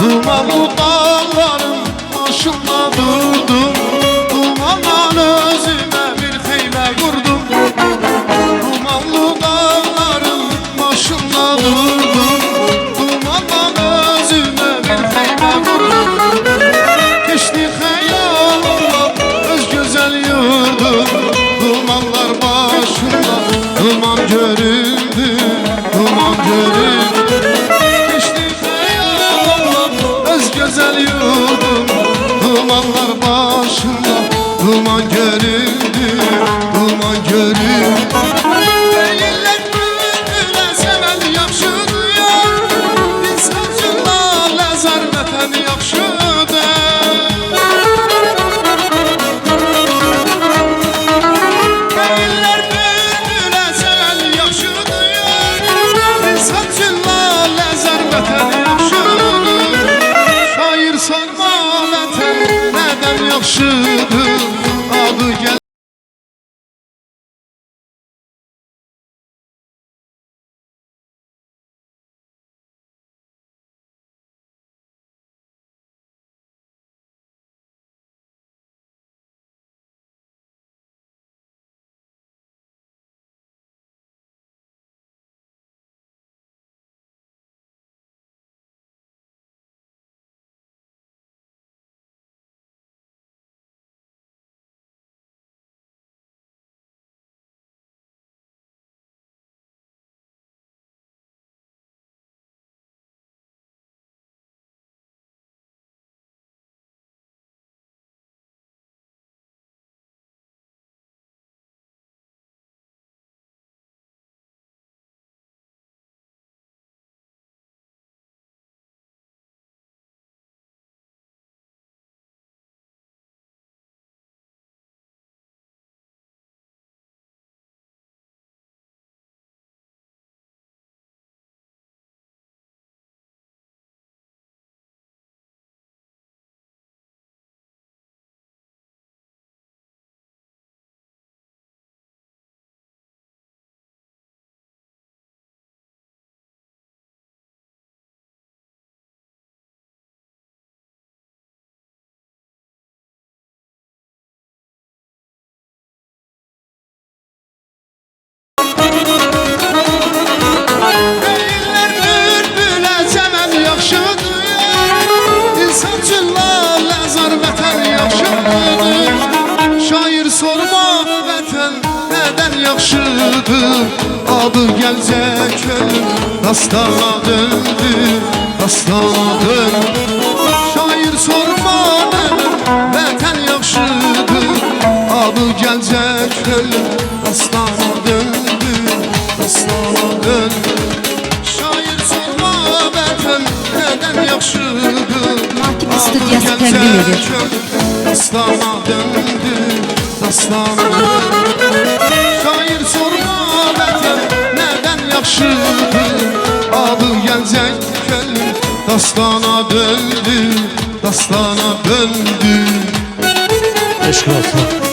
Dumanlı dağların başında durdum, dumandan özüme bir heybe vurdum. Dumanlı dağların başında durdum, dumandan özüme bir heybe vurdum. Geçti hayalımla öz güzel yurdum, dumanlar başında duman göründü, duman göründü. Güzel yurdum, dumanlar başında duman göründü, duman göründü. Deyirlər bülbülə sevən yaxşıdır ya, insancılla ləzər vətən yaxşıdır. Deyirlər bülbülə sevən yaxşıdır ya, insancılla ləzər vətən yaxşıdır. Sorma vətən nədən yaxşıdır, adı gəl. Şair sorma vətən nədən yaxşıdır, adı gəlcək ölüm dastana döndü, dastana döndü. Şair sorma nədən vətən yaxşıdır, adı gəlcək ölüm dastana döndü, dastana döndü. Şair sorma vətən nədən yaxşıdır, adı gəlcək ölüm dastana döndü, dastana döndü. Şair sorma vətən nədən yaxşıdır, adı gəlcək ölüm dastana döndü, dastana döndü. Eşq olsun.